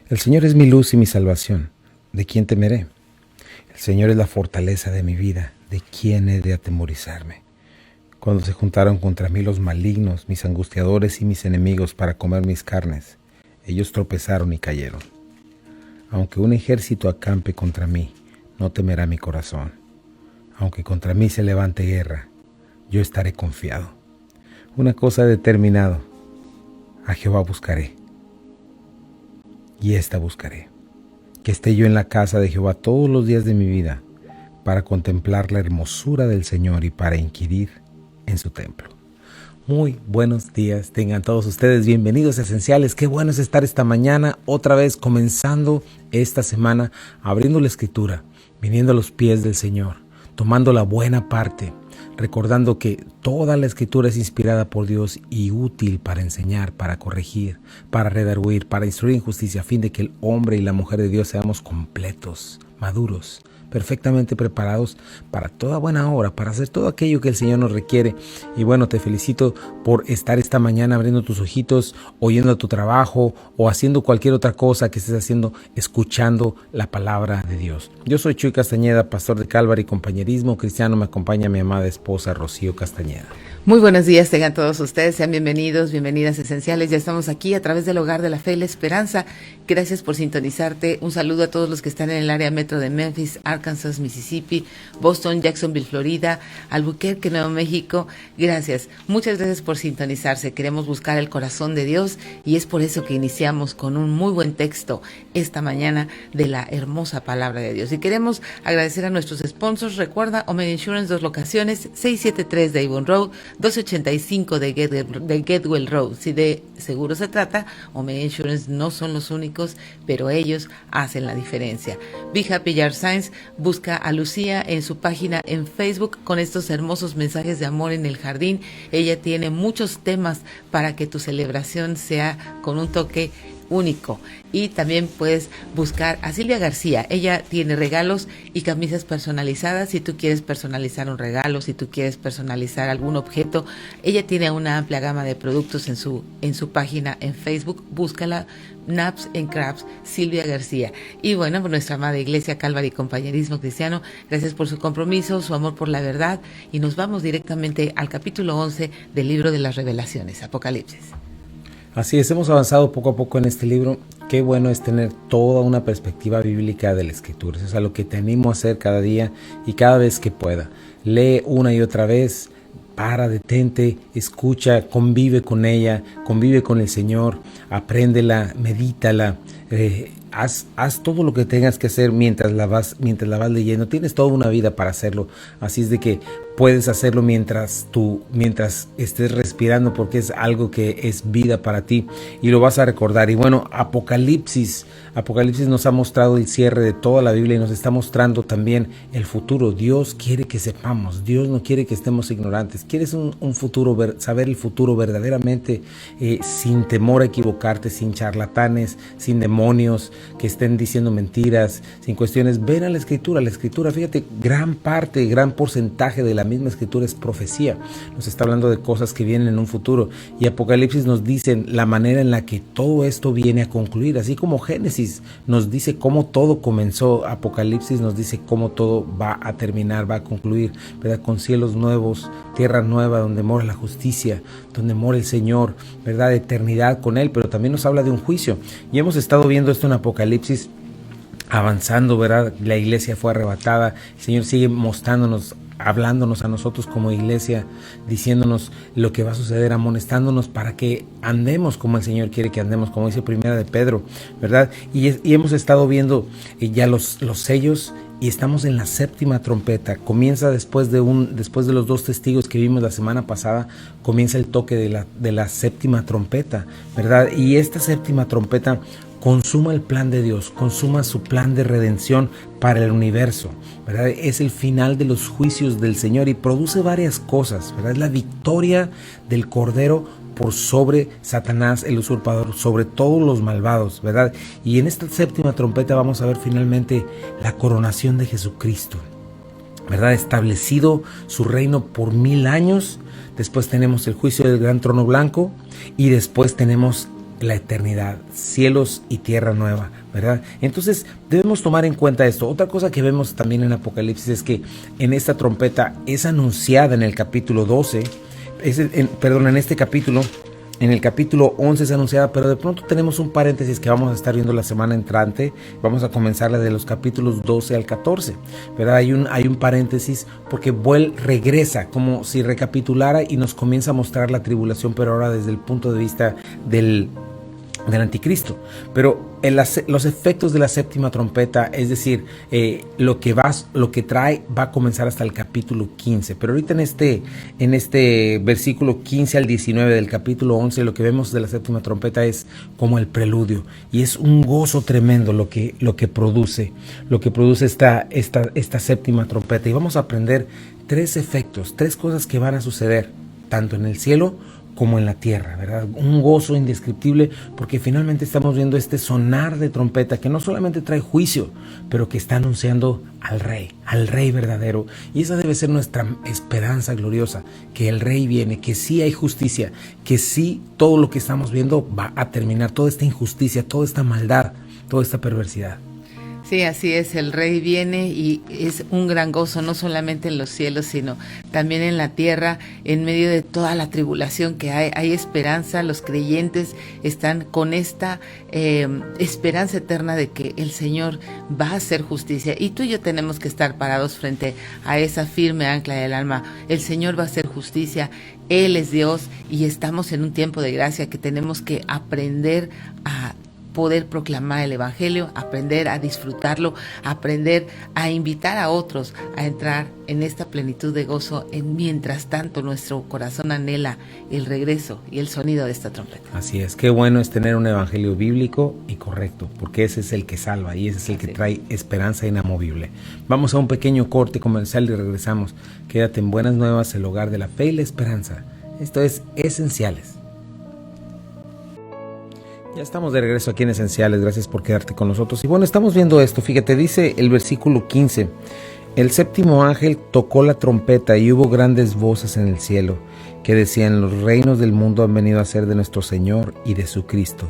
El Señor es mi luz y mi salvación. ¿De quién temeré? El Señor es la fortaleza de mi vida. ¿De quién he de atemorizarme? Cuando se juntaron contra mí los malignos, mis angustiadores y mis enemigos para comer mis carnes, ellos tropezaron y cayeron. Aunque un ejército acampe contra mí, no temerá mi corazón. Aunque contra mí se levante guerra, yo estaré confiado. Una cosa he determinado: a Jehová buscaré, y esta buscaré, que esté yo en la casa de Jehová todos los días de mi vida, para contemplar la hermosura del Señor y para inquirir en su templo. Muy buenos días, tengan todos ustedes bienvenidos a Esenciales. Qué bueno es estar esta mañana, otra vez comenzando esta semana, abriendo la Escritura, viniendo a los pies del Señor, tomando la buena parte, recordando que toda la Escritura es inspirada por Dios y útil para enseñar, para corregir, para redarguir, para instruir en justicia, a fin de que el hombre y la mujer de Dios seamos completos, maduros, perfectamente preparados para toda buena obra, para hacer todo aquello que el Señor nos requiere. Y bueno, te felicito por estar esta mañana abriendo tus ojitos, oyendo a tu trabajo o haciendo cualquier otra cosa que estés haciendo, escuchando la palabra de Dios. Yo soy Chuy Castañeda, pastor de Calvary Compañerismo Cristiano. Me acompaña mi amada esposa Rocío Castañeda. Muy buenos días, tengan todos ustedes, sean bienvenidos, bienvenidas Esenciales. Ya estamos aquí a través del Hogar de la Fe y la Esperanza. Gracias por sintonizarte. Un saludo a todos los que están en el área metro de Memphis, Arkansas, Mississippi, Boston, Jacksonville, Florida, Albuquerque, Nuevo México. Gracias, muchas gracias por sintonizarse. Queremos buscar el corazón de Dios y es por eso que iniciamos con un muy buen texto esta mañana de la hermosa palabra de Dios. Y queremos agradecer a nuestros sponsors. Recuerda, Omega Insurance, 2 locaciones, 673 de Avon Road, 285 de Getwell Road. Si de seguro se trata, Omega Insurance no son los únicos, pero ellos hacen la diferencia. Be Happy Yard Signs, busca a Lucía en su página en Facebook con estos hermosos mensajes de amor en el jardín. Ella tiene muchos temas para que tu celebración sea con un toque único. Y también puedes buscar a Silvia García. Ella tiene regalos y camisas personalizadas. Si tú quieres personalizar un regalo, si tú quieres personalizar algún objeto, ella tiene una amplia gama de productos en su página en Facebook. Búscala, Naps and Crafts, Silvia García. Y bueno, por nuestra amada iglesia Calvary Compañerismo Cristiano, gracias por su compromiso, su amor por la verdad. Y nos vamos directamente al capítulo 11 del libro de las Revelaciones, Apocalipsis. Así es, hemos avanzado poco a poco en este libro. Qué bueno es tener toda una perspectiva bíblica de la Escritura. Eso es a lo que te animo a hacer cada día y cada vez que pueda. Lee una y otra vez, detente, escucha, convive con ella, convive con el Señor, apréndela, medítala, haz todo lo que tengas que hacer mientras la vas leyendo. Tienes toda una vida para hacerlo, así es de que puedes hacerlo mientras estés respirando, porque es algo que es vida para ti y lo vas a recordar. Y bueno, Apocalipsis nos ha mostrado el cierre de toda la Biblia y nos está mostrando también el futuro. Dios quiere que sepamos, Dios no quiere que estemos ignorantes. Quieres un futuro, saber el futuro verdaderamente, sin temor a equivocarte, sin charlatanes, sin demonios que estén diciendo mentiras, sin cuestiones. Ven a la Escritura. La Escritura, fíjate, gran porcentaje de la misma Escritura es profecía. Nos está hablando de cosas que vienen en un futuro, y Apocalipsis nos dice la manera en la que todo esto viene a concluir, así como Génesis nos dice cómo todo comenzó. Apocalipsis nos dice cómo todo va a terminar, va a concluir, ¿verdad? Con cielos nuevos, tierra nueva, donde mora la justicia, donde mora el Señor, ¿verdad? Eternidad con Él, pero también nos habla de un juicio, y hemos estado viendo esto en Apocalipsis, avanzando, ¿verdad? La iglesia fue arrebatada. El Señor sigue mostrándonos, hablándonos a nosotros como iglesia, diciéndonos lo que va a suceder, amonestándonos para que andemos como el Señor quiere que andemos, como dice Primera de Pedro, ¿verdad? Y hemos estado viendo ya los sellos, y estamos en la séptima trompeta. Comienza después de los 2 testigos que vimos la semana pasada, comienza el toque de la séptima trompeta, ¿verdad? Y esta séptima trompeta consuma el plan de Dios, consuma su plan de redención para el universo, ¿verdad? Es el final de los juicios del Señor y produce varias cosas, ¿verdad? Es la victoria del Cordero por sobre Satanás, el usurpador, sobre todos los malvados, ¿verdad? Y en esta séptima trompeta vamos a ver finalmente la coronación de Jesucristo, ¿verdad? Establecido su reino por 1000 años. Después tenemos el juicio del gran trono blanco, y después tenemos la eternidad, cielos y tierra nueva, ¿verdad? Entonces debemos tomar en cuenta esto. Otra cosa que vemos también en Apocalipsis es que en esta trompeta es anunciada en el capítulo 12, en este capítulo, en el capítulo 11 es anunciada, pero de pronto tenemos un paréntesis que vamos a estar viendo la semana entrante. Vamos a comenzar desde los capítulos 12 al 14, ¿verdad? Hay un paréntesis porque regresa como si recapitulara y nos comienza a mostrar la tribulación, pero ahora desde el punto de vista del anticristo. Pero los efectos de la séptima trompeta, es decir, lo que trae va a comenzar hasta el capítulo 15. Pero ahorita en este versículo 15 al 19 del capítulo 11, lo que vemos de la séptima trompeta es como el preludio. Y es un gozo tremendo lo que produce esta séptima trompeta. Y vamos a aprender 3 efectos, 3 cosas que van a suceder, tanto en el cielo como en la tierra, ¿verdad? Un gozo indescriptible, porque finalmente estamos viendo este sonar de trompeta que no solamente trae juicio, pero que está anunciando al Rey verdadero. Y esa debe ser nuestra esperanza gloriosa, que el Rey viene, que sí hay justicia, que sí todo lo que estamos viendo va a terminar, toda esta injusticia, toda esta maldad, toda esta perversidad. Sí, así es, el Rey viene y es un gran gozo, no solamente en los cielos, sino también en la tierra, en medio de toda la tribulación que hay esperanza. Los creyentes están con esta esperanza eterna de que el Señor va a hacer justicia, y tú y yo tenemos que estar parados frente a esa firme ancla del alma. El Señor va a hacer justicia, Él es Dios, y estamos en un tiempo de gracia que tenemos que aprender a poder proclamar el Evangelio, aprender a disfrutarlo, aprender a invitar a otros a entrar en esta plenitud de gozo. Mientras tanto, nuestro corazón anhela el regreso y el sonido de esta trompeta. Así es, qué bueno es tener un evangelio bíblico y correcto, porque ese es el que salva y ese es el que trae esperanza inamovible. Vamos a un pequeño corte comercial y regresamos. Quédate en Buenas Nuevas, el hogar de la fe y la esperanza. Esto es Esenciales. Ya estamos de regreso aquí en Esenciales, gracias por quedarte con nosotros. Y bueno, estamos viendo esto, fíjate, dice el versículo 15, el séptimo ángel tocó la trompeta y hubo grandes voces en el cielo que decían: los reinos del mundo han venido a ser de nuestro Señor y de su Cristo,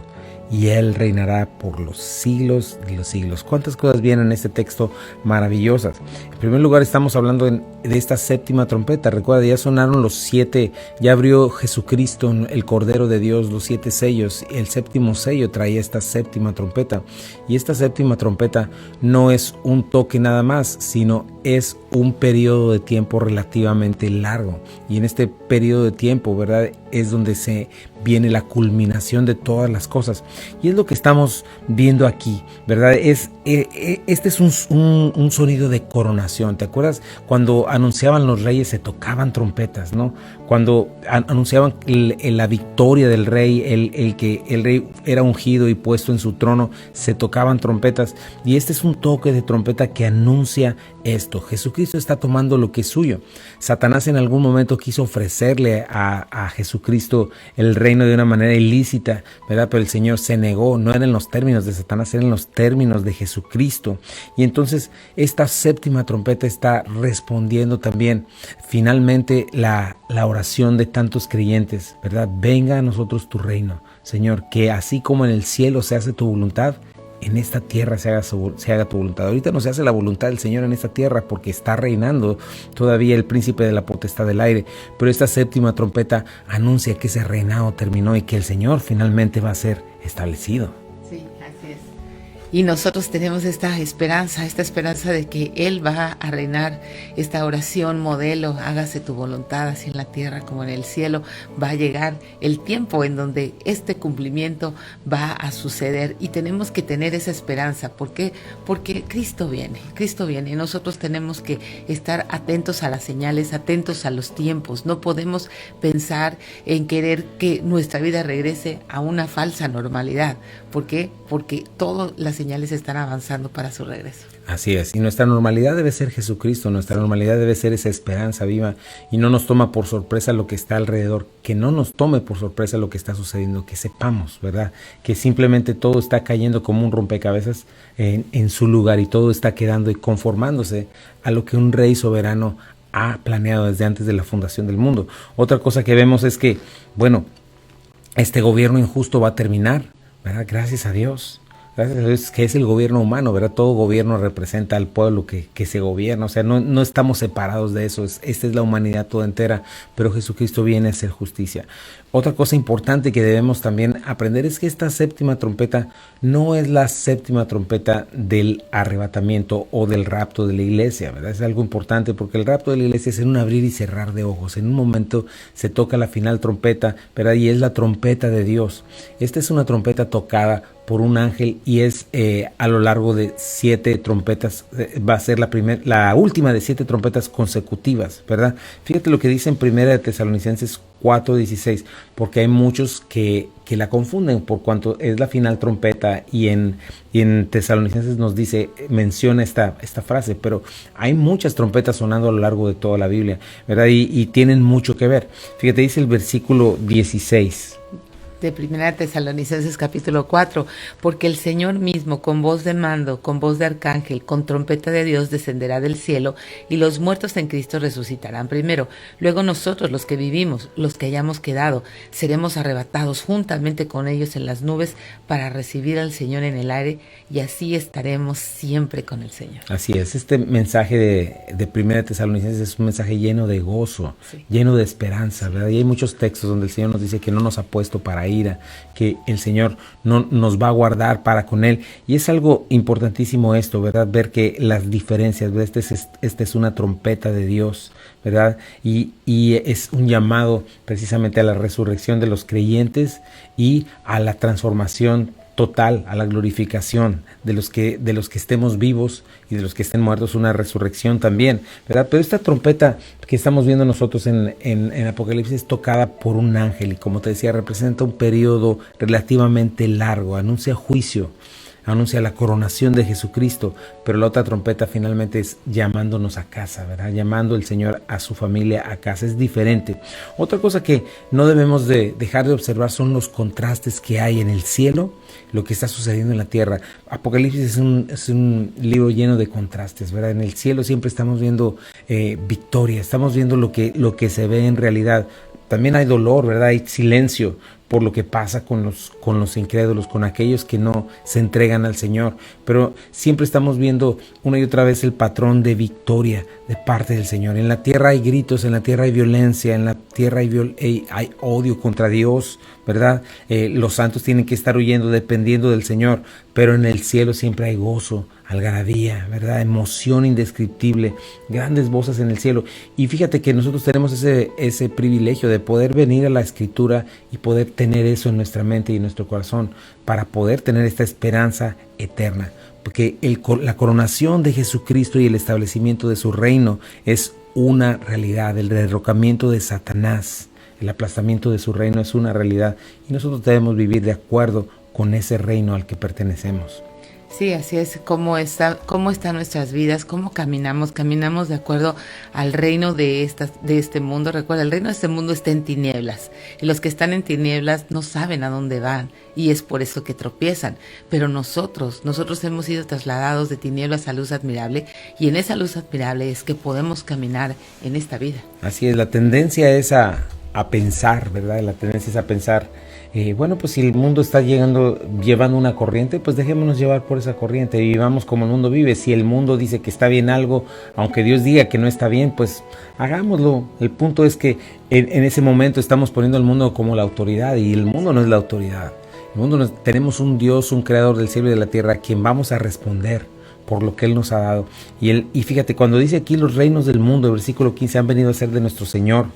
y Él reinará por los siglos de los siglos. ¿Cuántas cosas vienen en este texto maravillosas? En primer lugar, estamos hablando de esta séptima trompeta. Recuerda, ya sonaron los 7, ya abrió Jesucristo, el Cordero de Dios, los 7 sellos. El séptimo sello traía esta séptima trompeta. Y esta séptima trompeta no es un toque nada más, sino es un periodo de tiempo relativamente largo. Y en este periodo de tiempo, ¿verdad?, es donde se viene la culminación de todas las cosas. Y es lo que estamos viendo aquí, ¿verdad? Este es un sonido de coronación. ¿Te acuerdas cuando anunciaban los reyes, se tocaban trompetas, ¿no? Cuando anunciaban la victoria del rey, el que el rey era ungido y puesto en su trono, se tocaban trompetas. Y este es un toque de trompeta que anuncia esto. Jesucristo está tomando lo que es suyo. Satanás en algún momento quiso ofrecerle a Jesucristo el reino de una manera ilícita, ¿verdad? Pero el Señor se negó. No eran los términos de Satanás, eran los términos de Jesucristo. Y entonces esta séptima trompeta está respondiendo también finalmente la oración de tantos creyentes, ¿verdad? Venga a nosotros tu reino, Señor, que así como en el cielo se hace tu voluntad, en esta tierra se haga tu voluntad. Ahorita no se hace la voluntad del Señor en esta tierra porque está reinando todavía el príncipe de la potestad del aire, pero esta séptima trompeta anuncia que ese reinado terminó y que el Señor finalmente va a ser establecido. Sí, así es. Y nosotros tenemos esta esperanza de que Él va a reinar. Esta oración modelo, hágase tu voluntad así en la tierra como en el cielo. Va a llegar el tiempo en donde este cumplimiento va a suceder y tenemos que tener esa esperanza. ¿Por qué? Porque Cristo viene y nosotros tenemos que estar atentos a las señales, atentos a los tiempos. No podemos pensar en querer que nuestra vida regrese a una falsa normalidad. ¿Por qué? Porque todas las señales están avanzando para su regreso. Así es, y nuestra normalidad debe ser Jesucristo, nuestra normalidad debe ser esa esperanza viva y no nos toma por sorpresa lo que está alrededor, que no nos tome por sorpresa lo que está sucediendo, que sepamos, ¿verdad?, que simplemente todo está cayendo como un rompecabezas en su lugar y todo está quedando y conformándose a lo que un rey soberano ha planeado desde antes de la fundación del mundo. Otra cosa que vemos es que, bueno, este gobierno injusto va a terminar, ¿verdad? Gracias a Dios. Gracias a Dios que es el gobierno humano, ¿verdad? Todo gobierno representa al pueblo que se gobierna, o sea, no estamos separados de eso, esta es la humanidad toda entera, pero Jesucristo viene a hacer justicia. Otra cosa importante que debemos también aprender es que esta séptima trompeta no es la séptima trompeta del arrebatamiento o del rapto de la iglesia, ¿verdad? Es algo importante porque el rapto de la iglesia es en un abrir y cerrar de ojos, en un momento se toca la final trompeta, ¿verdad? Y es la trompeta de Dios. Esta es una trompeta tocada por un ángel y es a lo largo de 7 trompetas, va a ser la última de 7 trompetas consecutivas, ¿verdad? Fíjate lo que dice en 1 de Tesalonicenses 4:16, porque hay muchos que la confunden por cuanto es la final trompeta y en Tesalonicenses nos dice, menciona esta frase, pero hay muchas trompetas sonando a lo largo de toda la Biblia, ¿verdad? Y tienen mucho que ver. Fíjate, dice el versículo 16. De 1 Tesalonicenses capítulo 4, porque el Señor mismo con voz de mando, con voz de arcángel, con trompeta de Dios descenderá del cielo y los muertos en Cristo resucitarán primero. Luego nosotros, los que vivimos, los que hayamos quedado, seremos arrebatados juntamente con ellos en las nubes para recibir al Señor en el aire y así estaremos siempre con el Señor. Así es, este mensaje de 1 Tesalonicenses es un mensaje lleno de gozo, sí, lleno de esperanza, ¿verdad? Y hay muchos textos donde el Señor nos dice que no nos ha puesto para ira, que el Señor no nos va a guardar para con Él, y es algo importantísimo esto, ¿verdad? Ver que las diferencias, ¿verdad? Esta es una trompeta de Dios, ¿verdad? Y es un llamado precisamente a la resurrección de los creyentes y a la transformación total, a la glorificación de los que estemos vivos y de los que estén muertos, una resurrección también, ¿verdad? Pero esta trompeta que estamos viendo nosotros en Apocalipsis es tocada por un ángel y, como te decía, representa un periodo relativamente largo, anuncia juicio, anuncia la coronación de Jesucristo, pero la otra trompeta finalmente es llamándonos a casa, ¿verdad? Llamando el Señor a su familia a casa, es diferente. Otra cosa que no debemos de dejar de observar son los contrastes que hay en el cielo, lo que está sucediendo en la tierra. Apocalipsis es un libro lleno de contrastes, ¿verdad? En el cielo siempre estamos viendo victoria, estamos viendo lo que se ve en realidad. También hay dolor, ¿verdad? Hay silencio por lo que pasa con los incrédulos, con aquellos que no se entregan al Señor. Pero siempre estamos viendo una y otra vez el patrón de victoria de parte del Señor. En la tierra hay gritos, en la tierra hay violencia, en la tierra hay odio contra Dios, ¿verdad? Los santos tienen que estar huyendo, dependiendo del Señor, pero en el cielo siempre hay gozo, algarabía, ¿verdad? Emoción indescriptible, grandes voces en el cielo. Y fíjate que nosotros tenemos ese privilegio de poder venir a la Escritura y poder tener eso en nuestra mente y en nuestro corazón para poder tener esta esperanza eterna. Porque la coronación de Jesucristo y el establecimiento de su reino es una realidad. El derrocamiento de Satanás, el aplastamiento de su reino es una realidad. Y nosotros debemos vivir de acuerdo con ese reino al que pertenecemos. Sí, así es, cómo están nuestras vidas, cómo caminamos de acuerdo al reino de este mundo. Recuerda, el reino de este mundo está en tinieblas, y los que están en tinieblas no saben a dónde van, y es por eso que tropiezan. Pero nosotros hemos sido trasladados de tinieblas a luz admirable, y en esa luz admirable es que podemos caminar en esta vida. Así es, la tendencia es a pensar, ¿verdad? La tendencia es a pensar, bueno, pues si el mundo está llevando una corriente, pues dejémonos llevar por esa corriente y vivamos como el mundo vive. Si el mundo dice que está bien algo, aunque Dios diga que no está bien, pues hagámoslo. El punto es que en ese momento estamos poniendo al mundo como la autoridad, y el mundo no es la autoridad. El mundo tenemos un Dios, un creador del cielo y de la tierra, a quien vamos a responder por lo que Él nos ha dado. Y fíjate, cuando dice aquí los reinos del mundo, el versículo 15, han venido a ser de nuestro Señor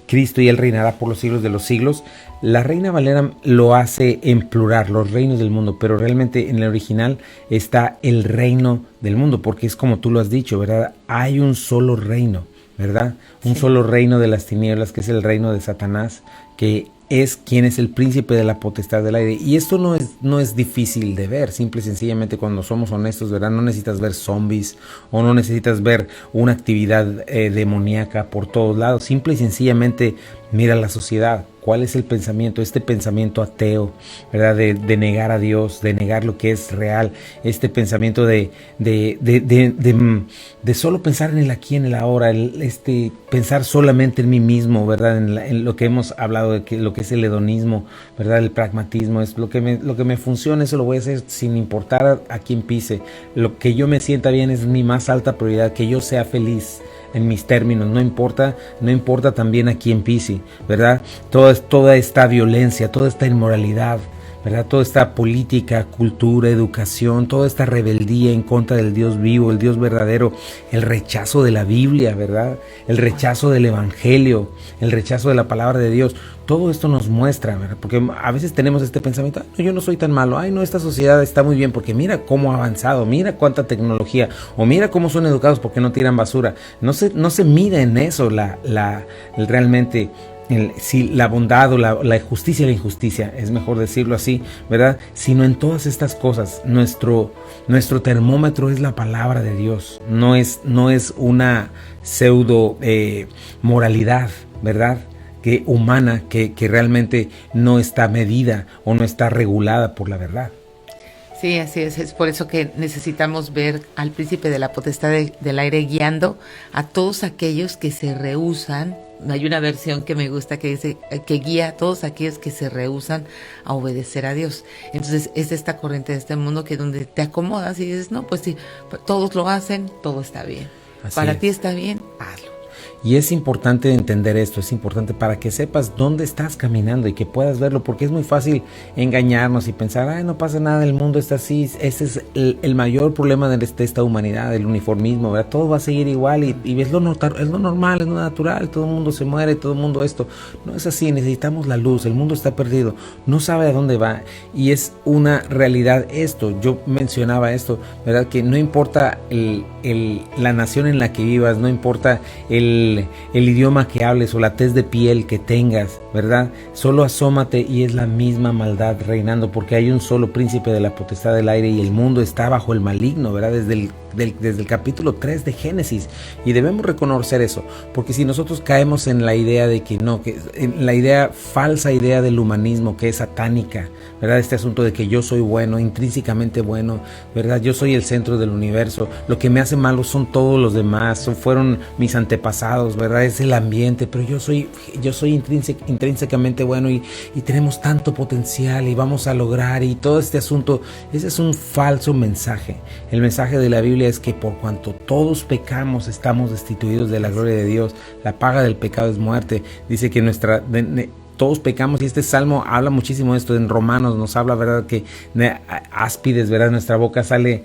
Cristo y Él reinará por los siglos de los siglos. La Reina Valera lo hace en plural, los reinos del mundo, pero realmente en el original está el reino del mundo, porque es como tú lo has dicho, ¿verdad? Hay un solo reino, ¿verdad? Un solo reino de las tinieblas, que es el reino de Satanás, que es quien es el príncipe de la potestad del aire. Y esto no es difícil de ver, simple y sencillamente cuando somos honestos, ¿verdad? No necesitas ver zombies o no necesitas ver una actividad demoníaca por todos lados. Simple y sencillamente Mira la sociedad, cuál es el pensamiento, este pensamiento ateo, ¿verdad? De negar a Dios, de negar lo que es real, este pensamiento de solo pensar en el aquí, en el ahora, pensar solamente en mí mismo, ¿verdad? En lo que hemos hablado de lo que es el hedonismo, ¿verdad? El pragmatismo, es lo que me funciona, eso lo voy a hacer sin importar a quién pise. Lo que yo me sienta bien es mi más alta prioridad, que yo sea feliz en mis términos, no importa también a quién pise, ¿verdad? Toda esta violencia, toda esta inmoralidad, ¿verdad? Toda esta política, cultura, educación, toda esta rebeldía en contra del Dios vivo, el Dios verdadero, el rechazo de la Biblia, ¿verdad? El rechazo del Evangelio, el rechazo de la palabra de Dios. Todo esto nos muestra, ¿verdad? Porque a veces tenemos este pensamiento, no, yo no soy tan malo, ay no, esta sociedad está muy bien porque mira cómo ha avanzado, mira cuánta tecnología, o mira cómo son educados porque no tiran basura. No se mide en eso realmente si la bondad o la justicia y la injusticia, es mejor decirlo así, ¿verdad? Sino en todas estas cosas. Nuestro termómetro es la palabra de Dios, no es una pseudo moralidad, ¿verdad? Humana que realmente no está medida o no está regulada por la verdad. Sí, así es por eso que necesitamos ver al príncipe de la potestad del aire guiando a todos aquellos que se rehúsan. Hay una versión que me gusta que dice que guía a todos aquellos que se rehúsan a obedecer a Dios. Entonces es esta corriente de este mundo que donde te acomodas y dices, no, pues sí, todos lo hacen, todo está bien. Para ti está bien, hazlo. Y es importante entender esto, es importante para que sepas dónde estás caminando y que puedas verlo, porque es muy fácil engañarnos y pensar, ay, no pasa nada, el mundo está así. Ese es el mayor problema de esta humanidad, el uniformismo, ¿verdad? Todo va a seguir igual y es lo normal, es lo natural, todo el mundo se muere, todo el mundo esto. No es así, necesitamos la luz, el mundo está perdido, no sabe a dónde va y es una realidad esto. Yo mencionaba esto, ¿verdad? Que no importa la nación en la que vivas, no importa el idioma que hables o la tez de piel que tengas, ¿verdad? Solo asómate y es la misma maldad reinando, porque hay un solo príncipe de la potestad del aire y el mundo está bajo el maligno, ¿verdad? Desde el capítulo 3 de Génesis, y debemos reconocer eso, porque si nosotros caemos en la idea de que no, que en la falsa idea del humanismo que es satánica, ¿verdad? Este asunto de que yo soy bueno, intrínsecamente bueno, ¿verdad? Yo soy el centro del universo, lo que me hace malo son todos los demás, fueron mis antepasados, ¿verdad? Es el ambiente, pero yo soy intrínsecamente bueno y tenemos tanto potencial y vamos a lograr, y todo este asunto, ese es un falso mensaje. El mensaje de la Biblia es que por cuanto todos pecamos, estamos destituidos de la gloria de Dios. La paga del pecado es muerte. Dice que todos pecamos, y este salmo habla muchísimo de esto. En Romanos nos habla, ¿verdad? Que áspides, ¿verdad? De nuestra boca sale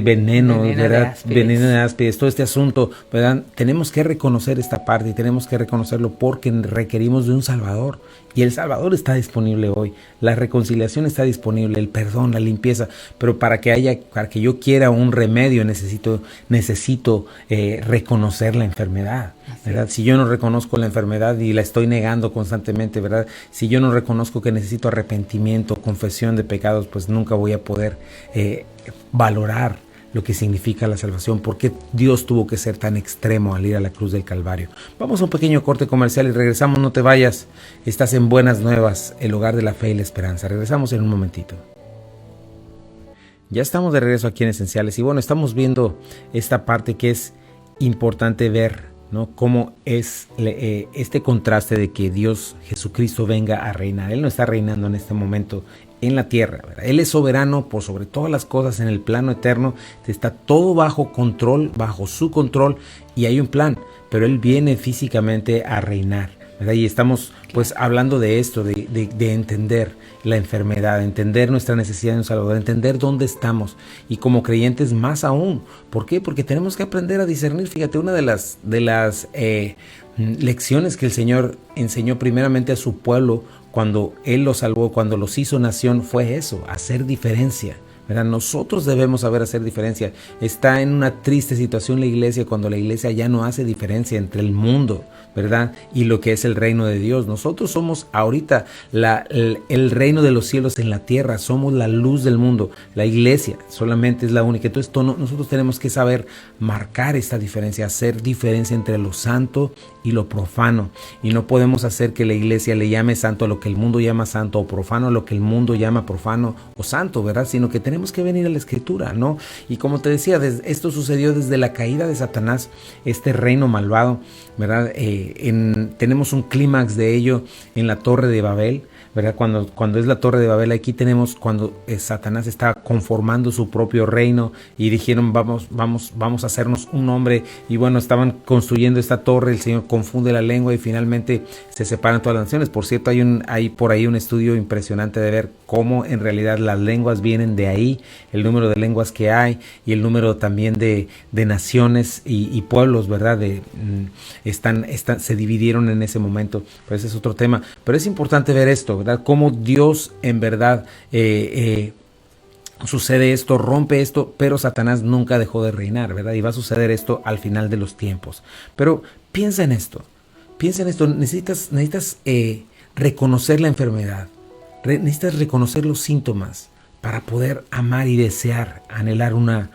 veneno, ¿verdad? Veneno de áspides. Todo este asunto, ¿verdad? Tenemos que reconocer esta parte y tenemos que reconocerlo porque requerimos de un Salvador. Y el Salvador está disponible hoy. La reconciliación está disponible, el perdón, la limpieza. Pero para que yo quiera un remedio, necesito reconocer la enfermedad, ¿verdad? Si yo no reconozco la enfermedad y la estoy negando constantemente, ¿verdad? Si yo no reconozco que necesito arrepentimiento, confesión de pecados, pues nunca voy a poder valorar lo que significa la salvación, porque Dios tuvo que ser tan extremo al ir a la cruz del Calvario. Vamos a un pequeño corte comercial y regresamos, no te vayas. Estás en Buenas Nuevas, el hogar de la fe y la esperanza. Regresamos en un momentito. Ya estamos de regreso aquí en Esenciales y bueno, estamos viendo esta parte que es importante ver, ¿no? Cómo es este contraste de que Dios Jesucristo venga a reinar. Él no está reinando en este momento en la tierra, ¿verdad? Él es soberano por sobre todas las cosas en el plano eterno. Está todo bajo control, bajo su control, y hay un plan, pero Él viene físicamente a reinar, ¿verdad? Y estamos pues hablando de esto, de entender la enfermedad, entender nuestra necesidad de un Salvador, entender dónde estamos, y como creyentes más aún. ¿Por qué? Porque tenemos que aprender a discernir. Fíjate, una de las lecciones que el Señor enseñó primeramente a su pueblo cuando Él los salvó, cuando los hizo nación, fue eso, hacer diferencia, ¿verdad? Nosotros debemos saber hacer diferencia. Está en una triste situación la iglesia cuando la iglesia ya no hace diferencia entre el mundo, ¿verdad? Y lo que es el reino de Dios. Nosotros somos ahorita el reino de los cielos en la tierra, somos la luz del mundo. La iglesia solamente es la única. Entonces nosotros tenemos que saber marcar esta diferencia, hacer diferencia entre lo santo y lo profano. Y no podemos hacer que la iglesia le llame santo a lo que el mundo llama santo, o profano a lo que el mundo llama profano o santo, ¿verdad? Sino que tenemos que venir a la escritura, ¿no? Y como te decía, esto sucedió desde la caída de Satanás, este reino malvado, ¿verdad? Tenemos un clímax de ello en la Torre de Babel, ¿verdad? Cuando es la Torre de Babel, aquí tenemos cuando Satanás está conformando su propio reino y dijeron vamos a hacernos un nombre, y bueno, estaban construyendo esta torre, el Señor confunde la lengua y finalmente se separan todas las naciones. Por cierto, hay por ahí un estudio impresionante de ver cómo en realidad las lenguas vienen de ahí, el número de lenguas que hay y el número también de naciones y pueblos, ¿verdad? Se dividieron en ese momento, pero ese es otro tema. Pero es importante ver esto, ¿verdad? Cómo Dios en verdad sucede esto, rompe esto, pero Satanás nunca dejó de reinar, ¿verdad? Y va a suceder esto al final de los tiempos. Pero piensa en esto, necesitas reconocer la enfermedad, necesitas reconocer los síntomas para poder amar y desear, anhelar una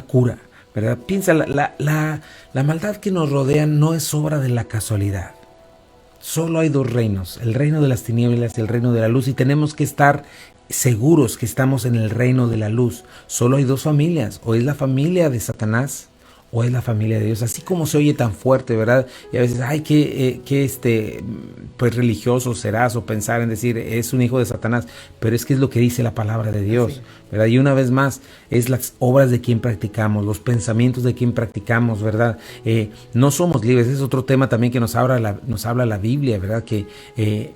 cura, ¿verdad? Piensa, la maldad que nos rodea no es obra de la casualidad. Solo hay dos reinos, el reino de las tinieblas y el reino de la luz, y tenemos que estar seguros que estamos en el reino de la luz. Solo hay dos familias, o es la familia de Satanás o es la familia de Dios. Así como se oye tan fuerte, ¿verdad? Y a veces, pues religioso serás, o pensar en decir, es un hijo de Satanás, pero es que es lo que dice la palabra de Dios, sí, ¿verdad? Y una vez más, es las obras de quien practicamos, los pensamientos de quien practicamos, ¿verdad? No somos libres, es otro tema también que nos habla la Biblia, ¿verdad? Que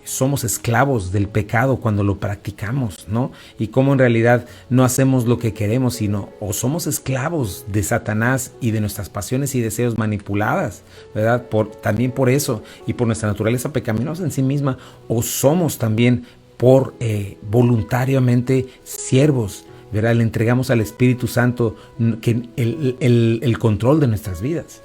somos esclavos del pecado cuando lo practicamos, ¿no? Y cómo en realidad no hacemos lo que queremos, sino o somos esclavos de Satanás y de nuestras pasiones y deseos manipuladas, ¿verdad? También por eso y por nuestra naturaleza pecaminosa en sí misma, o somos también voluntariamente siervos, ¿verdad? Le entregamos al Espíritu Santo el control de nuestras vidas.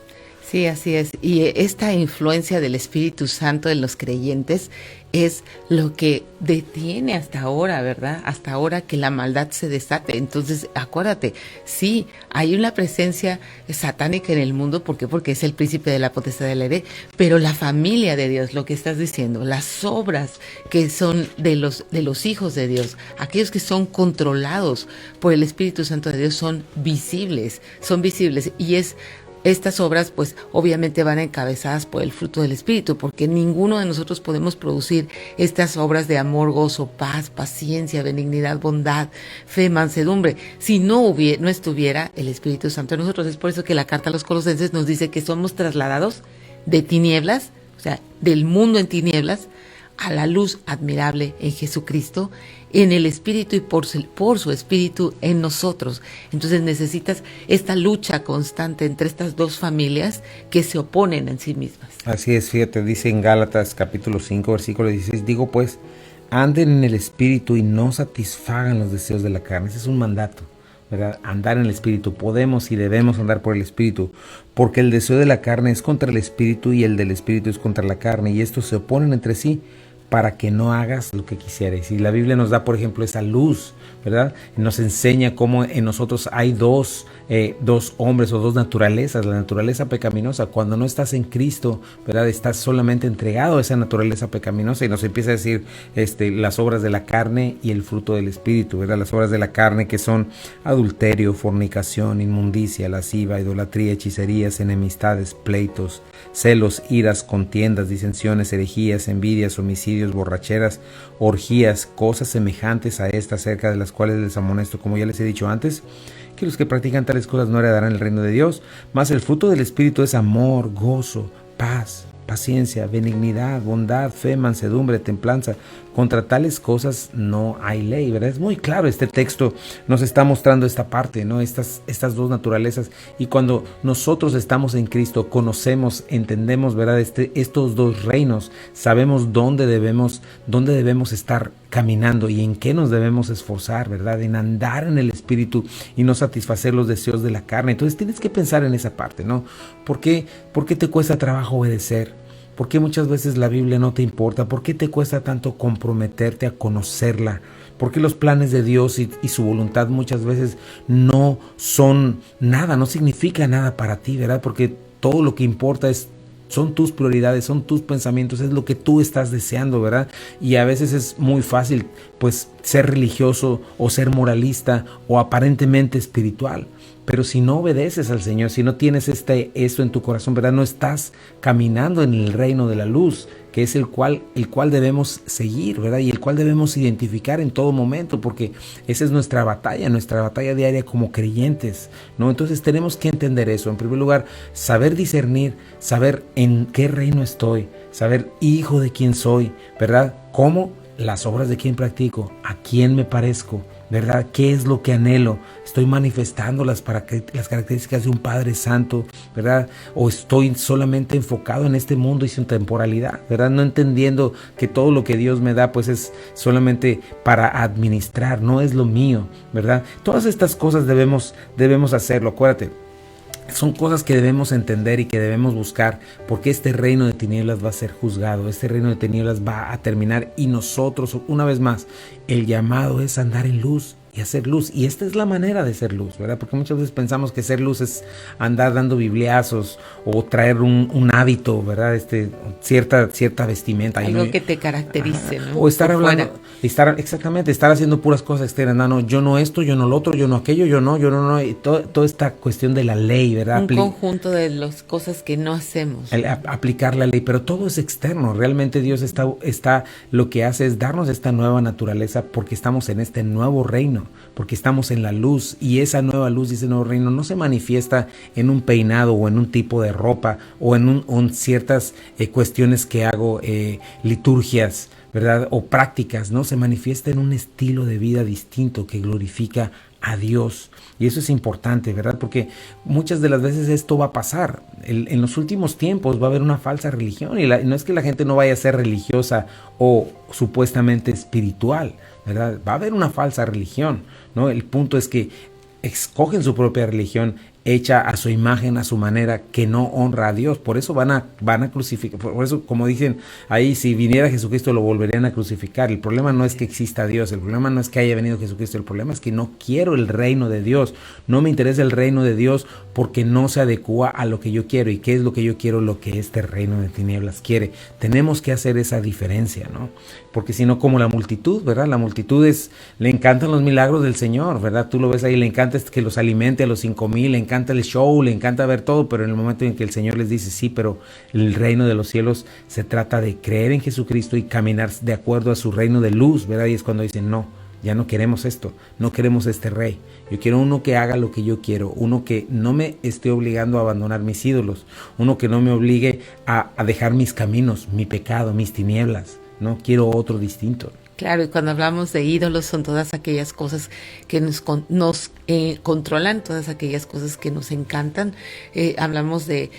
Sí, así es. Y esta influencia del Espíritu Santo en los creyentes es lo que detiene hasta ahora, ¿verdad? Hasta ahora que la maldad se desate. Entonces, acuérdate, sí, hay una presencia satánica en el mundo. ¿Por qué? Porque es el príncipe de la potestad del aire. Pero la familia de Dios, lo que estás diciendo, las obras que son de los hijos de Dios, aquellos que son controlados por el Espíritu Santo de Dios, son visibles. Y estas obras, pues, obviamente van encabezadas por el fruto del Espíritu, porque ninguno de nosotros podemos producir estas obras de amor, gozo, paz, paciencia, benignidad, bondad, fe, mansedumbre, si no estuviera el Espíritu Santo en nosotros. Es por eso que la carta a los Colosenses nos dice que somos trasladados de tinieblas, o sea, del mundo en tinieblas, a la luz admirable en Jesucristo, en el Espíritu y por su Espíritu en nosotros. Entonces necesitas esta lucha constante entre estas dos familias que se oponen en sí mismas. Así es, fíjate, dice en Gálatas capítulo 5, versículo 16, digo pues, anden en el Espíritu y no satisfagan los deseos de la carne. Ese es un mandato, ¿verdad? Andar en el Espíritu. Podemos y debemos andar por el Espíritu, porque el deseo de la carne es contra el Espíritu y el del Espíritu es contra la carne, y estos se oponen entre sí para que no hagas lo que quisieras. Y la Biblia nos da, por ejemplo, esa luz, ¿verdad? Nos enseña cómo en nosotros hay dos hombres o dos naturalezas. La naturaleza pecaminosa, cuando no estás en Cristo, ¿verdad? Estás solamente entregado a esa naturaleza pecaminosa, y nos empieza a decir las obras de la carne y el fruto del Espíritu, ¿verdad? Las obras de la carne, que son adulterio, fornicación, inmundicia, lasciva, idolatría, hechicerías, enemistades, pleitos, celos, iras, contiendas, disensiones, herejías, envidias, homicidios, borracheras, orgías, cosas semejantes a estas, acerca de las cuales les amonesto, como ya les he dicho antes, que los que practican tales cosas no heredarán el reino de Dios. Mas el fruto del Espíritu es amor, gozo, paz, paciencia, benignidad, bondad, fe, mansedumbre, templanza. contra tales cosas no hay ley, ¿verdad? Es muy claro, este texto nos está mostrando esta parte, ¿no? Estas dos naturalezas, y cuando nosotros estamos en Cristo, conocemos, entendemos, ¿verdad? Estos dos reinos, sabemos dónde debemos estar caminando y en qué nos debemos esforzar, ¿verdad? En andar en el Espíritu y no satisfacer los deseos de la carne. Entonces tienes que pensar en esa parte, ¿no? ¿Por qué te cuesta trabajo obedecer? ¿Por qué muchas veces la Biblia no te importa? ¿Por qué te cuesta tanto comprometerte a conocerla? ¿Por qué los planes de Dios y su voluntad muchas veces no son nada, no significa nada para ti, ¿verdad? Porque todo lo que importa son tus prioridades, son tus pensamientos, es lo que tú estás deseando, ¿verdad? Y a veces es muy fácil, pues, ser religioso o ser moralista o aparentemente espiritual. Pero si no obedeces al Señor, si no tienes esto en tu corazón, ¿verdad? No estás caminando en el reino de la luz, que es el cual debemos seguir, ¿verdad? Y el cual debemos identificar en todo momento, porque esa es nuestra batalla diaria como creyentes, ¿no? Entonces tenemos que entender eso. En primer lugar, saber discernir, saber en qué reino estoy, saber hijo de quién soy, ¿verdad? ¿Cómo? Las obras de quién practico, a quién me parezco, ¿verdad? ¿Qué es lo que anhelo? ¿Estoy manifestando las características de un Padre Santo, ¿verdad? ¿O estoy solamente enfocado en este mundo y su temporalidad, ¿verdad? No entendiendo que todo lo que Dios me da, pues es solamente para administrar, no es lo mío, ¿verdad? Todas estas cosas debemos hacerlo, acuérdate. Son cosas que debemos entender y que debemos buscar, porque este reino de tinieblas va a ser juzgado, este reino de tinieblas va a terminar, y nosotros, una vez más, el llamado es andar en luz y hacer luz, y esta es la manera de ser luz, ¿verdad? Porque muchas veces pensamos que ser luz es andar dando bibliazos o traer un hábito, ¿verdad? Cierta vestimenta. Algo que te caracterice, ¿no? O estar hablando, estar haciendo puras cosas externas, no, yo no esto, yo no lo otro, yo no aquello, yo no, y toda esta cuestión de la ley, ¿verdad? Un conjunto de las cosas que no hacemos. Aplicar la ley, pero todo es externo. Realmente Dios está lo que hace es darnos esta nueva naturaleza, porque estamos en este nuevo reino, porque estamos en la luz, y esa nueva luz y ese nuevo reino no se manifiesta en un peinado o en un tipo de ropa o en ciertas cuestiones que hago, liturgias, ¿verdad? O prácticas, ¿no? Se manifiesta en un estilo de vida distinto que glorifica a Dios. Y eso es importante, ¿verdad? Porque muchas de las veces esto va a pasar. En los últimos tiempos va a haber una falsa religión, y no es que la gente no vaya a ser religiosa o supuestamente espiritual, ¿verdad? Va a haber una falsa religión, ¿no? El punto es que escogen su propia religión hecha a su imagen, a su manera, que no honra a Dios. Por eso van a crucificar. Por eso, como dicen ahí, si viniera Jesucristo lo volverían a crucificar. El problema no es que exista Dios, el problema no es que haya venido Jesucristo, el problema es que no quiero el reino de Dios. No me interesa el reino de Dios porque no se adecua a lo que yo quiero. ¿Y qué es lo que yo quiero? Lo que este reino de tinieblas quiere. Tenemos que hacer esa diferencia, ¿no? Porque si no, como la multitud, ¿verdad? La multitud le encantan los milagros del Señor, ¿verdad? Tú lo ves ahí, le encanta que los alimente a los 5,000, le encanta el show, le encanta ver todo, pero en el momento en que el Señor les dice, sí, pero el reino de los cielos se trata de creer en Jesucristo y caminar de acuerdo a su reino de luz, ¿verdad? Y es cuando dicen, no, ya no queremos esto, no queremos este rey. Yo quiero uno que haga lo que yo quiero, uno que no me esté obligando a abandonar mis ídolos, uno que no me obligue a dejar mis caminos, mi pecado, mis tinieblas. No quiero otro distinto. Claro, y cuando hablamos de ídolos son todas aquellas cosas que nos controlan, todas aquellas cosas que nos encantan. Hablamos de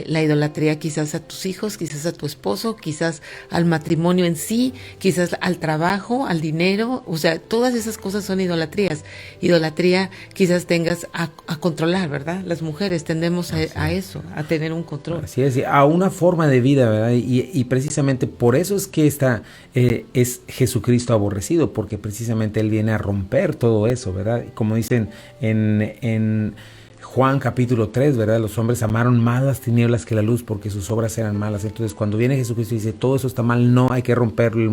la idolatría quizás a tus hijos, quizás a tu esposo, quizás al matrimonio en sí, quizás al trabajo, al dinero. O sea, todas esas cosas son idolatrías. Idolatría quizás tengas a controlar, ¿verdad? Las mujeres tendemos a eso, a tener un control. Así es, a una forma de vida, ¿verdad? Y precisamente por eso es que es Jesucristo aborrecido, porque precisamente Él viene a romper todo eso, ¿verdad? Como dicen en Juan capítulo 3, ¿verdad? Los hombres amaron más las tinieblas que la luz porque sus obras eran malas. Entonces cuando viene Jesucristo y dice, todo eso está mal, no, hay que romperlo.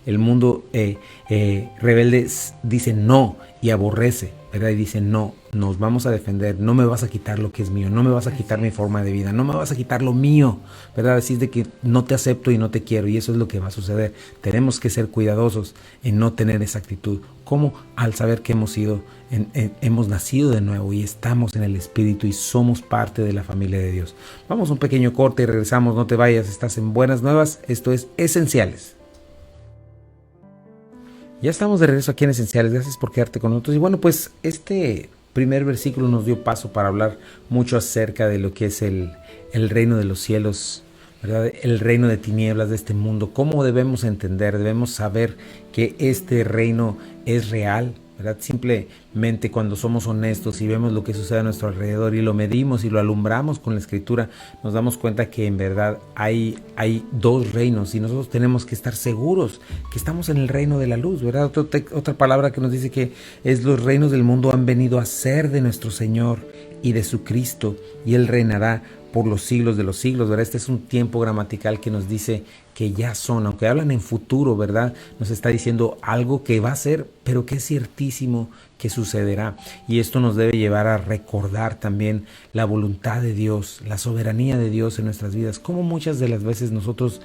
El mundo rebelde dice no y aborrece, ¿verdad? Y dice, no, nos vamos a defender, no me vas a quitar lo que es mío, no me vas a quitar mi forma de vida, no me vas a quitar lo mío, ¿verdad? Así es de que no te acepto y no te quiero, y eso es lo que va a suceder. Tenemos que ser cuidadosos en no tener esa actitud. ¿Cómo? Al saber que hemos nacido de nuevo y estamos en el Espíritu y somos parte de la familia de Dios. Vamos a un pequeño corte y regresamos, no te vayas, estás en Buenas Nuevas, esto es Esenciales. Ya estamos de regreso aquí en Esenciales. Gracias por quedarte con nosotros. Y bueno, pues este primer versículo nos dio paso para hablar mucho acerca de lo que es el reino de los cielos, ¿verdad? El reino de tinieblas de este mundo. ¿Cómo debemos entender? Debemos saber que este reino es real, ¿verdad? Simplemente cuando somos honestos y vemos lo que sucede a nuestro alrededor y lo medimos y lo alumbramos con la Escritura, nos damos cuenta que en verdad hay dos reinos y nosotros tenemos que estar seguros que estamos en el reino de la luz, ¿verdad? Otra palabra que nos dice que es: los reinos del mundo han venido a ser de nuestro Señor y de su Cristo, y Él reinará por los siglos de los siglos, ¿verdad? Este es un tiempo gramatical que nos dice que ya son, aunque hablan en futuro, ¿verdad? Nos está diciendo algo que va a ser, pero que es ciertísimo que sucederá. Y esto nos debe llevar a recordar también la voluntad de Dios, la soberanía de Dios en nuestras vidas. Como muchas de las veces nosotros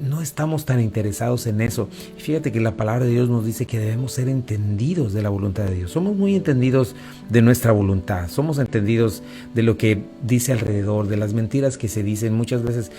no estamos tan interesados en eso. Y fíjate que la palabra de Dios nos dice que debemos ser entendidos de la voluntad de Dios. Somos muy entendidos de nuestra voluntad. Somos entendidos de lo que dice alrededor, de las mentiras que se dicen. Muchas veces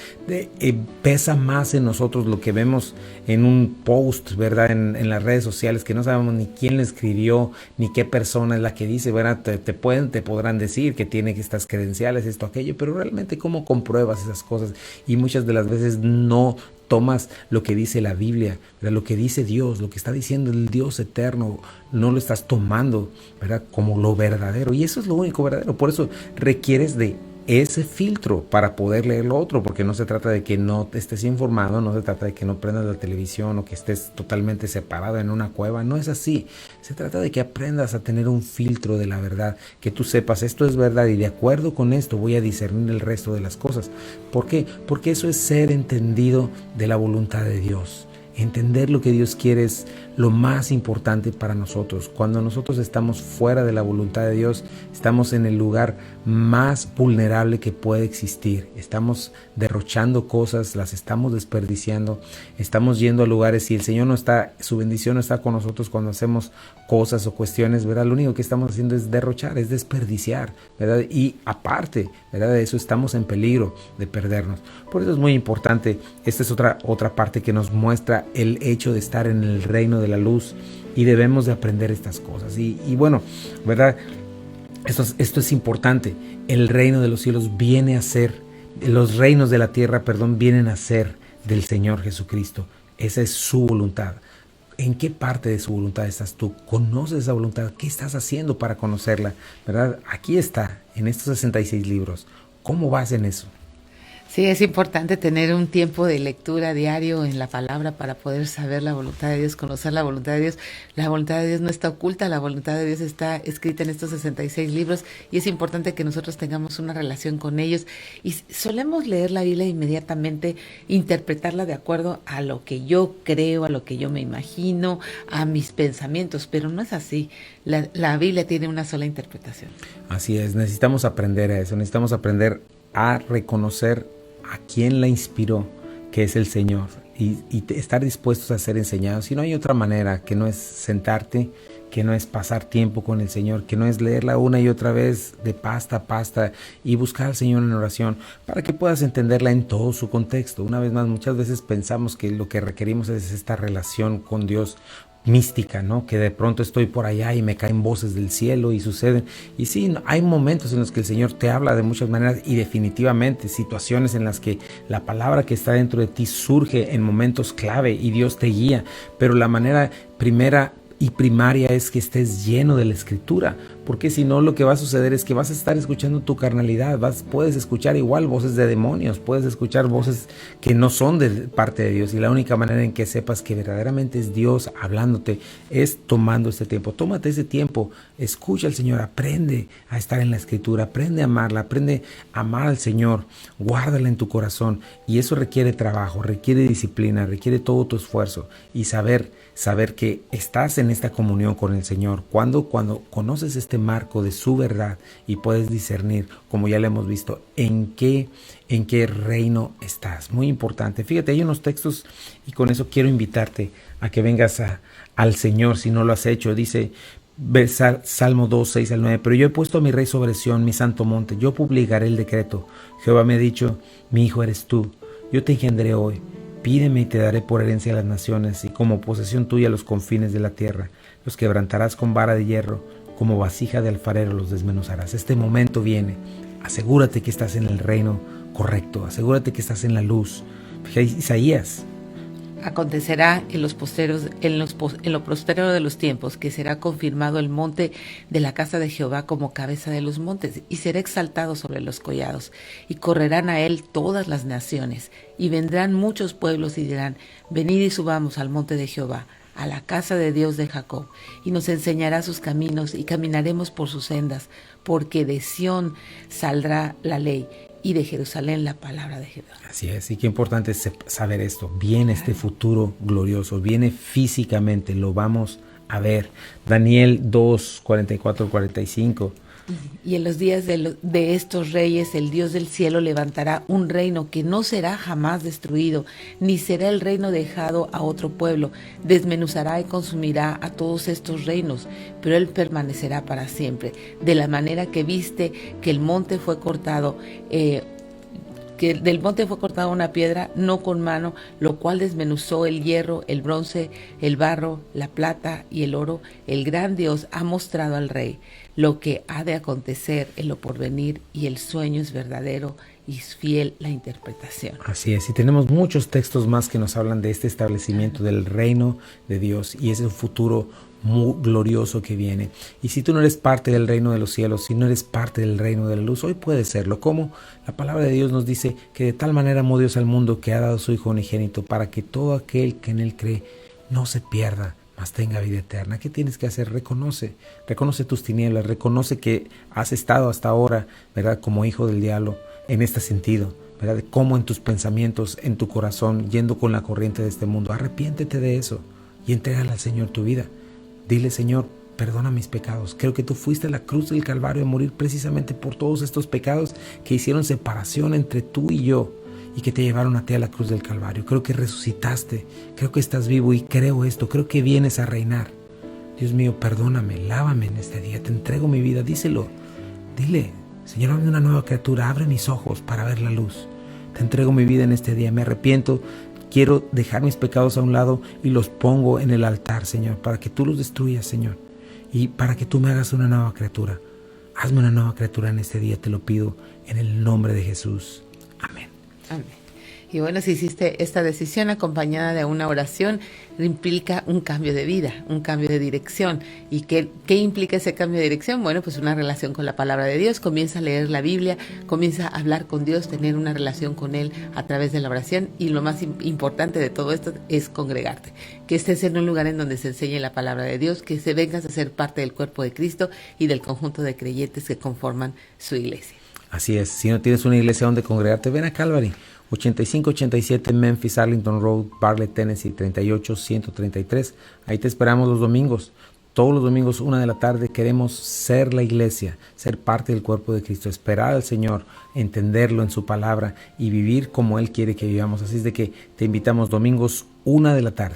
pesa más en nosotros lo que vemos en un post, ¿verdad? En las redes sociales, que no sabemos ni quién le escribió, ni qué persona es la que dice, ¿verdad? Te podrán decir que tiene estas credenciales, esto, aquello, pero realmente ¿cómo compruebas esas cosas? Y muchas de las veces no tomas lo que dice la Biblia, ¿verdad? Lo que dice Dios, lo que está diciendo el Dios eterno, no lo estás tomando, ¿verdad? Como lo verdadero, y eso es lo único verdadero. Por eso requieres de ese filtro para poder leer lo otro, porque no se trata de que no estés informado, no se trata de que no prendas la televisión o que estés totalmente separado en una cueva. No es así. Se trata de que aprendas a tener un filtro de la verdad, que tú sepas esto es verdad y de acuerdo con esto voy a discernir el resto de las cosas. ¿Por qué? Porque eso es ser entendido de la voluntad de Dios. Entender lo que Dios quiere es lo más importante para nosotros. Cuando nosotros estamos fuera de la voluntad de Dios, estamos en el lugar más vulnerable que puede existir. Estamos derrochando cosas, las estamos desperdiciando, estamos yendo a lugares y el Señor no está, su bendición no está con nosotros cuando hacemos cosas o cuestiones, ¿verdad? Lo único que estamos haciendo es derrochar, es desperdiciar, ¿verdad? Y aparte, ¿verdad? De eso estamos en peligro de perdernos. Por eso es muy importante. Esta es otra parte que nos muestra el hecho de estar en el reino de la luz, y debemos de aprender estas cosas. Y bueno, ¿verdad? Esto es importante. El reino de los cielos viene a ser, los reinos de la tierra, vienen a ser del Señor Jesucristo. Esa es su voluntad. ¿En qué parte de su voluntad estás tú? ¿Conoces esa voluntad? ¿Qué estás haciendo para conocerla? ¿Verdad? Aquí está, en estos 66 libros. ¿Cómo vas en eso? Sí, es importante tener un tiempo de lectura diario en la palabra para poder saber la voluntad de Dios, conocer la voluntad de Dios. La voluntad de Dios no está oculta, la voluntad de Dios está escrita en estos 66 libros y es importante que nosotros tengamos una relación con ellos. Y solemos leer la Biblia e inmediatamente interpretarla de acuerdo a lo que yo creo, a lo que yo me imagino, a mis pensamientos, pero no es así. La Biblia tiene una sola interpretación. Así es, necesitamos aprender a eso, necesitamos aprender a reconocer a quién la inspiró, que es el Señor, y estar dispuestos a ser enseñados. Y no hay otra manera que no es sentarte, que no es pasar tiempo con el Señor, que no es leerla una y otra vez de pasta a pasta y buscar al Señor en oración para que puedas entenderla en todo su contexto. Una vez más, muchas veces pensamos que lo que requerimos es esta relación con Dios mística, ¿no? Que de pronto estoy por allá y me caen voces del cielo y suceden. Y sí, hay momentos en los que el Señor te habla de muchas maneras y definitivamente situaciones en las que la palabra que está dentro de ti surge en momentos clave y Dios te guía. Pero la manera primera y primaria es que estés lleno de la Escritura, porque si no, lo que va a suceder es que vas a estar escuchando tu carnalidad, puedes escuchar igual voces de demonios, puedes escuchar voces que no son de parte de Dios, y la única manera en que sepas que verdaderamente es Dios hablándote es tomando este tiempo. Tómate ese tiempo, escucha al Señor, aprende a estar en la Escritura, aprende a amarla, aprende a amar al Señor, guárdala en tu corazón, y eso requiere trabajo, requiere disciplina, requiere todo tu esfuerzo, y saber que estás en esta comunión con el Señor. Cuando conoces este marco de su verdad y puedes discernir, como ya lo hemos visto, en qué reino estás. Muy importante. Fíjate, hay unos textos y con eso quiero invitarte a que vengas al Señor si no lo has hecho. Dice Salmo 2, 6 al 9, pero yo he puesto a mi rey sobre Sión, mi santo monte. Yo publicaré el decreto. Jehová me ha dicho, mi hijo eres tú. Yo te engendré hoy. Pídeme y te daré por herencia a las naciones, y como posesión tuya los confines de la tierra. Los quebrantarás con vara de hierro, como vasija de alfarero los desmenuzarás. Este momento viene. Asegúrate que estás en el reino correcto, asegúrate que estás en la luz. Fíjate, Isaías. Acontecerá en lo postrero de los tiempos, que será confirmado el monte de la casa de Jehová como cabeza de los montes, y será exaltado sobre los collados, y correrán a él todas las naciones, y vendrán muchos pueblos y dirán: venid y subamos al monte de Jehová, a la casa de Dios de Jacob, y nos enseñará sus caminos, y caminaremos por sus sendas, porque de Sión saldrá la ley, y de Jerusalén la palabra de Jehová. Así es, y qué importante es saber esto. Viene este futuro glorioso, viene físicamente, lo vamos a ver. Daniel 2, 44, 45. Y en los días de estos reyes, el Dios del cielo levantará un reino que no será jamás destruido, ni será el reino dejado a otro pueblo. Desmenuzará y consumirá a todos estos reinos, pero él permanecerá para siempre. De la manera que viste que el monte fue cortado, que del monte fue cortada una piedra, no con mano, lo cual desmenuzó el hierro, el bronce, el barro, la plata y el oro. El gran Dios ha mostrado al rey lo que ha de acontecer en lo porvenir, y el sueño es verdadero y es fiel la interpretación. Así es, y tenemos muchos textos más que nos hablan de este establecimiento del reino de Dios, y es el futuro muy glorioso que viene. Y si tú no eres parte del reino de los cielos, si no eres parte del reino de la luz, hoy puedes serlo. ¿Cómo? La palabra de Dios nos dice que de tal manera amó Dios al mundo, que ha dado a su Hijo unigénito, para que todo aquel que en él cree no se pierda, mas tenga vida eterna. ¿Qué tienes que hacer? Reconoce tus tinieblas, reconoce que has estado hasta ahora, ¿verdad?, como hijo del diablo en este sentido, ¿verdad?, de cómo en tus pensamientos, en tu corazón, yendo con la corriente de este mundo. Arrepiéntete de eso y entrégale al Señor tu vida. Dile: Señor, perdona mis pecados. Creo que tú fuiste a la cruz del Calvario a morir precisamente por todos estos pecados que hicieron separación entre tú y yo, y que te llevaron a ti a la cruz del Calvario. Creo que resucitaste, creo que estás vivo, y creo esto, creo que vienes a reinar. Dios mío, perdóname, lávame en este día, te entrego mi vida. Díselo, dile: Señor, hazme una nueva criatura, abre mis ojos para ver la luz. Te entrego mi vida en este día, me arrepiento, quiero dejar mis pecados a un lado y los pongo en el altar, Señor, para que tú los destruyas, Señor, y para que tú me hagas una nueva criatura. Hazme una nueva criatura en este día, te lo pido en el nombre de Jesús. Amén. Amén. Y bueno, si hiciste esta decisión acompañada de una oración, implica un cambio de vida, un cambio de dirección. ¿Y qué implica ese cambio de dirección? Bueno, pues una relación con la palabra de Dios. Comienza a leer la Biblia, comienza a hablar con Dios, tener una relación con Él a través de la oración. Y lo más importante de todo esto es congregarte. Que estés en un lugar en donde se enseñe la palabra de Dios, que se vengas a ser parte del cuerpo de Cristo y del conjunto de creyentes que conforman su iglesia. Así es, si no tienes una iglesia donde congregarte, ven a Calvary, 8587 Memphis Arlington Road, Bartlett, Tennessee, 38133. Ahí te esperamos los domingos. Todos los domingos, 1 p.m, queremos ser la iglesia, ser parte del cuerpo de Cristo, esperar al Señor, entenderlo en su palabra y vivir como Él quiere que vivamos. Así es de que te invitamos domingos, 1 p.m.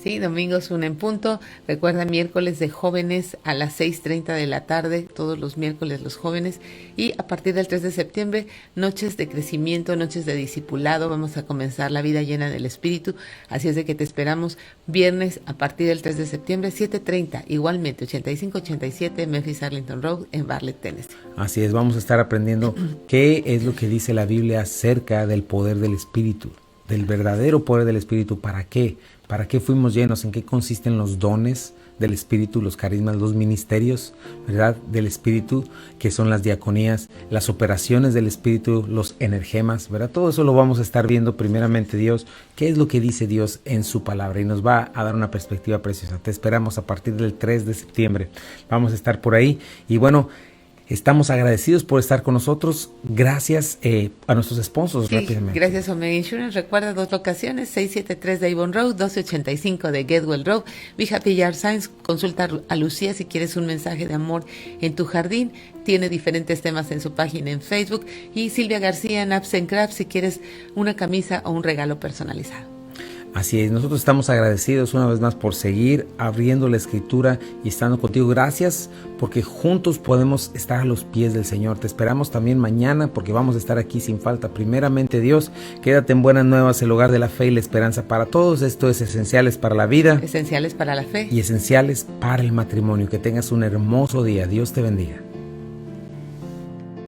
Sí, domingos 1 p.m. Recuerda, miércoles de jóvenes a las 6:30 p.m, todos los miércoles los jóvenes. Y a partir del 3 de septiembre, noches de crecimiento, noches de discipulado. Vamos a comenzar la vida llena del Espíritu. Así es de que te esperamos viernes a partir del 3 de septiembre, 7:30. Igualmente, 8587 Memphis Arlington Road en Bartlett, Tennessee. Así es, vamos a estar aprendiendo qué es lo que dice la Biblia acerca del poder del Espíritu, del verdadero poder del Espíritu. ¿Para qué? ¿Para qué fuimos llenos? ¿En qué consisten los dones del Espíritu, los carismas, los ministerios, ¿verdad?, del Espíritu, que son las diaconías, las operaciones del Espíritu, los energemas, ¿verdad? Todo eso lo vamos a estar viendo primeramente Dios. ¿Qué es lo que dice Dios en su palabra? Y nos va a dar una perspectiva preciosa. Te esperamos a partir del 3 de septiembre. Vamos a estar por ahí. Y bueno, estamos agradecidos por estar con nosotros. Gracias a nuestros sponsors. Sí, rápidamente. Gracias a Omega Insurance. Recuerda 2 locaciones, 673 de Avon Road, 1285 de Getwell Road. Be Happy Yard Signs. Consulta a Lucía si quieres un mensaje de amor en tu jardín. Tiene diferentes temas en su página en Facebook. Y Silvia García, Naps and Crafts, si quieres una camisa o un regalo personalizado. Así es, nosotros estamos agradecidos una vez más por seguir abriendo la Escritura y estando contigo. Gracias porque juntos podemos estar a los pies del Señor. Te esperamos también mañana porque vamos a estar aquí sin falta. Primeramente Dios, quédate en Buenas Nuevas, el hogar de la fe y la esperanza para todos. Esto es Esenciales para la Vida, Esenciales para la Fe y Esenciales para el Matrimonio. Que tengas un hermoso día. Dios te bendiga.